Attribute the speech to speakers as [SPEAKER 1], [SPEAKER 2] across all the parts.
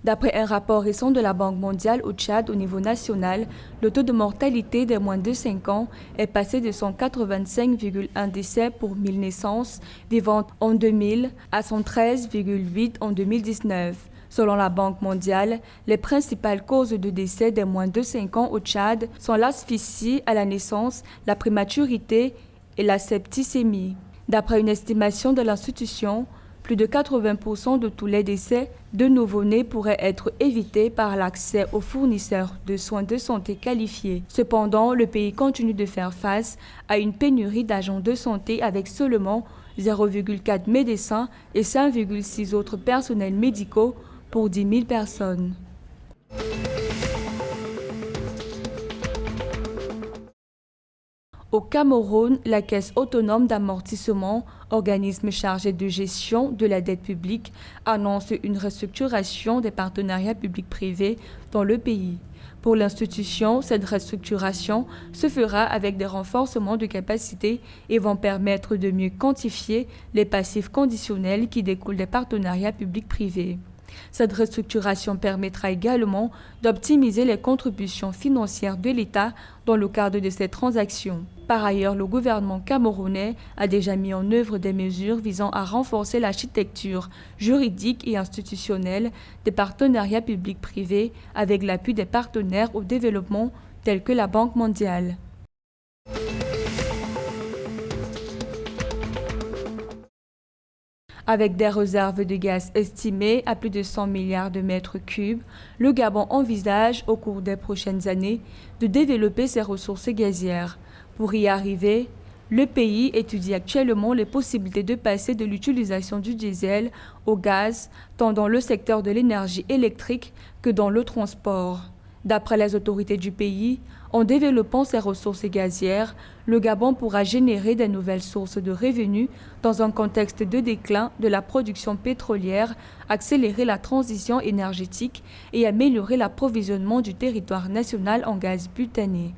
[SPEAKER 1] D'après un rapport récent de la Banque mondiale au Tchad au niveau national, le taux de mortalité des moins de 5 ans est passé de 185,1 décès pour 1000 naissances vivantes en 2000 à 113,8 en 2019. Selon la Banque mondiale, les principales causes de décès des moins de 5 ans au Tchad sont l'asphyxie à la naissance, la prématurité et la septicémie. D'après une estimation de l'institution, plus de 80% de tous les décès de nouveau-nés pourraient être évités par l'accès aux fournisseurs de soins de santé qualifiés. Cependant, le pays continue de faire face à une pénurie d'agents de santé avec seulement 0,4 médecins et 5,6 autres personnels médicaux pour 10 000 personnes. Au Cameroun, la Caisse autonome d'amortissement, organisme chargé de gestion de la dette publique, annonce une restructuration des partenariats publics-privés dans le pays. Pour l'institution, cette restructuration se fera avec des renforcements de capacité et vont permettre de mieux quantifier les passifs conditionnels qui découlent des partenariats publics-privés. Cette restructuration permettra également d'optimiser les contributions financières de l'État dans le cadre de ces transactions. Par ailleurs, le gouvernement camerounais a déjà mis en œuvre des mesures visant à renforcer l'architecture juridique et institutionnelle des partenariats publics-privés avec l'appui des partenaires au développement tels que la Banque mondiale. Avec des réserves de gaz estimées à plus de 100 milliards de mètres cubes, le Gabon envisage, au cours des prochaines années, de développer ses ressources gazières. Pour y arriver, le pays étudie actuellement les possibilités de passer de l'utilisation du diesel au gaz, tant dans le secteur de l'énergie électrique que dans le transport. D'après les autorités du pays, en développant ses ressources gazières, le Gabon pourra générer de nouvelles sources de revenus dans un contexte de déclin de la production pétrolière, accélérer la transition énergétique et améliorer l'approvisionnement du territoire national en gaz butané.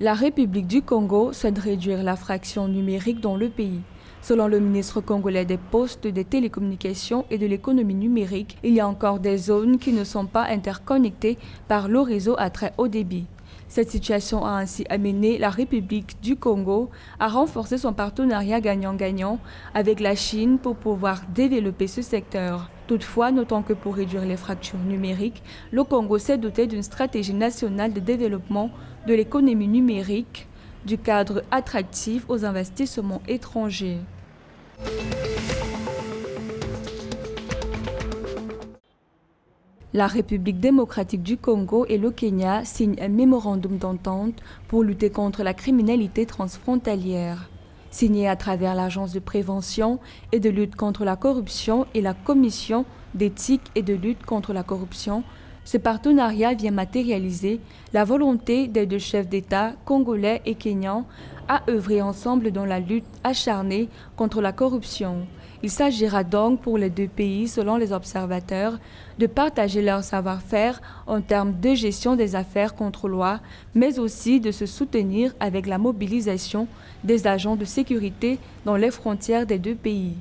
[SPEAKER 1] La République du Congo souhaite réduire la fraction numérique dans le pays. Selon le ministre congolais des Postes, des Télécommunications et de l'économie numérique, il y a encore des zones qui ne sont pas interconnectées par le réseau à très haut débit. Cette situation a ainsi amené la République du Congo à renforcer son partenariat gagnant-gagnant avec la Chine pour pouvoir développer ce secteur. Toutefois, notons que pour réduire les fractures numériques, le Congo s'est doté d'une stratégie nationale de développement de l'économie numérique, du cadre attractif aux investissements étrangers. La République démocratique du Congo et le Kenya signent un mémorandum d'entente pour lutter contre la criminalité transfrontalière. Signé à travers l'Agence de prévention et de lutte contre la corruption et la Commission d'éthique et de lutte contre la corruption, ce partenariat vient matérialiser la volonté des deux chefs d'État, congolais et kenyans, à œuvrer ensemble dans la lutte acharnée contre la corruption. Il s'agira donc pour les deux pays, selon les observateurs, de partager leur savoir-faire en termes de gestion des affaires contre loi, mais aussi de se soutenir avec la mobilisation des agents de sécurité dans les frontières des deux pays.